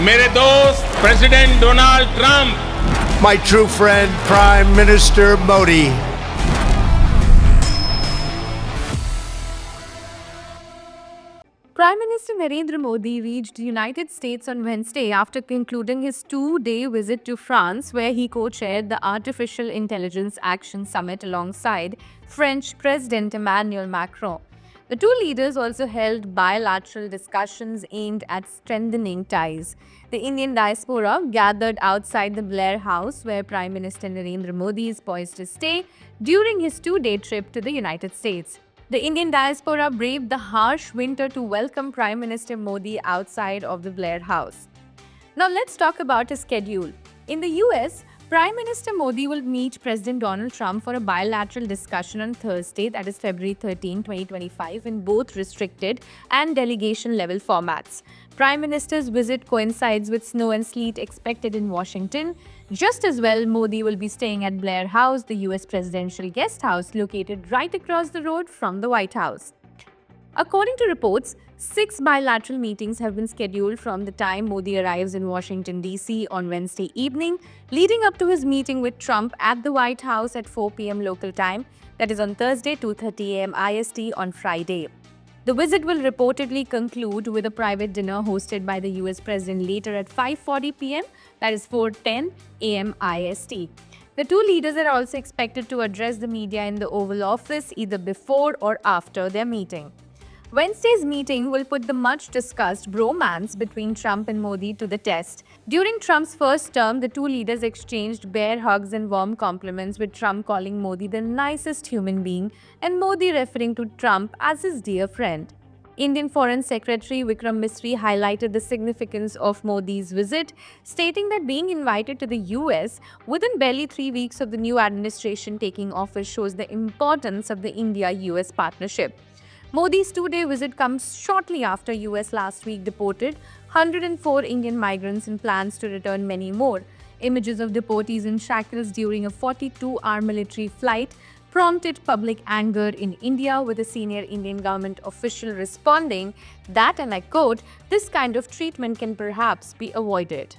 मेरे दोस्त president Donald Trump, My true friend, Prime Minister Modi. Prime Minister Narendra Modi reached the United States on Wednesday after concluding his two-day visit to France, where he co-chaired the Artificial Intelligence Action Summit alongside French President Emmanuel Macron. The two leaders also held bilateral discussions aimed at strengthening ties. The Indian diaspora gathered outside the Blair House, where Prime Minister Narendra Modi is poised to stay during his two-day trip to the United States. The Indian diaspora braved the harsh winter to welcome Prime Minister Modi outside of the Blair House. Now let's talk about his schedule. In the US, Prime Minister Modi will meet President Donald Trump for a bilateral discussion on Thursday, that is February 13, 2025, in both restricted and delegation level formats. Prime Minister's visit coincides with snow and sleet expected in Washington. Just as well, Modi will be staying at Blair House, the US presidential guest house located right across the road from the White House. According to reports, 6 bilateral meetings have been scheduled from the time Modi arrives in Washington, D.C. on Wednesday evening, leading up to his meeting with Trump at the White House at 4 p.m. local time, that is on Thursday, 2:30 a.m. IST on Friday. The visit will reportedly conclude with a private dinner hosted by the US President later at 5:40 p.m., that is 4:10 a.m. IST. The two leaders are also expected to address the media in the Oval Office either before or after their meeting. Wednesday's meeting will put the much-discussed bromance between Trump and Modi to the test. During Trump's first term, the two leaders exchanged bear hugs and warm compliments, with Trump calling Modi the nicest human being and Modi referring to Trump as his dear friend. Indian Foreign Secretary Vikram Misri highlighted the significance of Modi's visit, stating that being invited to the US within barely 3 weeks of the new administration taking office shows the importance of the India-US partnership. Modi's two-day visit comes shortly after US last week deported 104 Indian migrants and plans to return many more. Images of deportees in shackles during a 42-hour military flight prompted public anger in India, with a senior Indian government official responding that, and I quote, "This kind of treatment can perhaps be avoided."